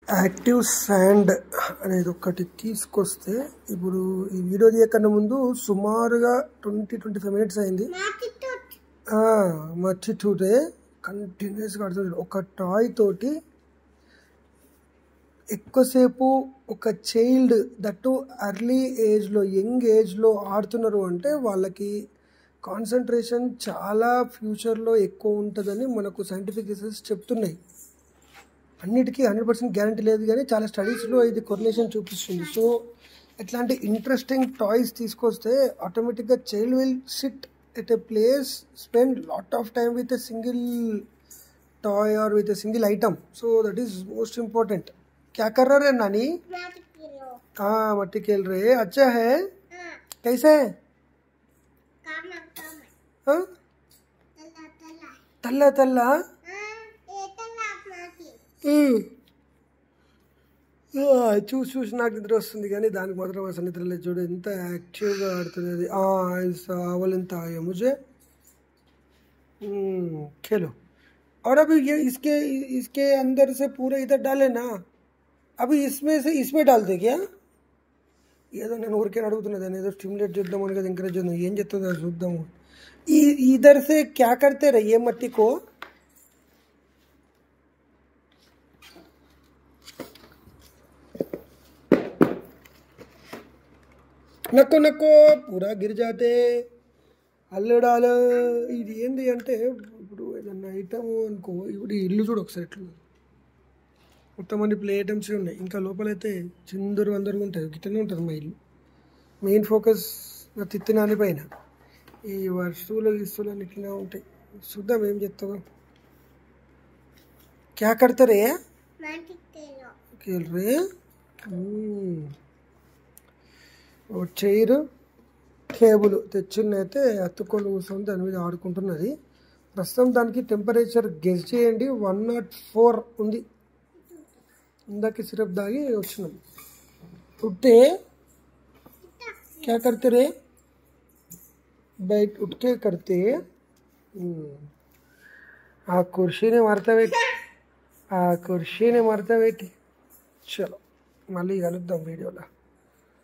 Active sand అనేది ఒకటి తీసుకొస్తే ఇప్పుడు ఈ వీడియో తీయకన్నా ముందు సుమారుగా 20-25 మినిట్స్ అయింది. మట్టి తోటే కంటిన్యూస్గా ఆడుతుంది. ఒక టాయ్ తోటి ఎక్కువసేపు ఒక చైల్డ్ దట్టు అర్లీ ఏజ్లో యంగ్ ఏజ్లో ఆడుతున్నారు అంటే వాళ్ళకి కాన్సన్ట్రేషన్ చాలా ఫ్యూచర్లో ఎక్కువ ఉంటుందని మనకు సైంటిఫిక్ రీసెర్చ్ చెప్తున్నాయి. అన్నిటికీ 100% గ్యారంటీ లేదు కానీ చాలా స్టడీస్లో ఇది కొరిలేషన్ చూపిస్తుంది. సో ఇట్లాంటి ఇంట్రెస్టింగ్ టాయ్స్ తీసుకొస్తే ఆటోమేటిక్గా child will sit at a place, spend lot of time with a single toy और with a single item. So that is most important. क्या कर रहे हैं नानी? हाँ मट्टी खेल रहे हैं. अच्छा है. कैसे है? हाँ तल्ला तल्ला చూసి చూసి నాకు నిద్ర వస్తుంది కానీ దానికి మాత్రం అసలు నిద్ర లేదు. చూడు ఎంత యాక్టివ్గా ఆడుతుంది అది. అవలింత मुझे खेलो. और अभी ये इसके अंदर से पूरे इधर डाले ना. अभी इसमें से इसमें डालते क्या? ఏదో నేను ఊరికే అడుగుతున్నా దాన్ని ఏదో స్టిమ్యులేట్ చేద్దామని కదా ఎంకరేజ్ చేద్దాం. ఏం చెప్తుందో చూద్దాము. इधर से क्या करते रहे ये मट्टी को? నక్కో నక్కో పూరా గిర్ జాతే అల్లడాలు. ఇది ఏంది అంటే ఇప్పుడు ఏదన్నా ఐటమ్ అనుకో, ఇప్పుడు ఇల్లు చూడు ఒకసారి ఎట్లు మొత్తం అన్ని ప్లే ఐటమ్స్ ఉన్నాయి. ఇంకా లోపలైతే చిందరు అందరు ఉంటుంది. గిట్టనే ఉంటుంది మా ఇల్లు. మెయిన్ ఫోకస్ నా తిత్తినాని పైన. ఈ వస్తువులు గిస్తువులు ఇట్లా ఉంటాయి. చూద్దాం ఏం చెప్తావా. క్యా కడతారే రే? చైర్ టేబుల్ తెచ్చున్నైతే అత్తుకొని కూర్చొని దాని మీద ఆడుకుంటున్నది. ప్రస్తుతం దానికి టెంపరేచర్ గెస్ చేయండి. 104 ఉంది. ఇందాక సిరప్ దాగి వచ్చినాం. ఉట్టే क्या करते रे? बैठ उठ के करते. ఆ కుర్చీని మడత పెట్టి చలో మళ్ళీ కలుద్దాం వీడియోలో.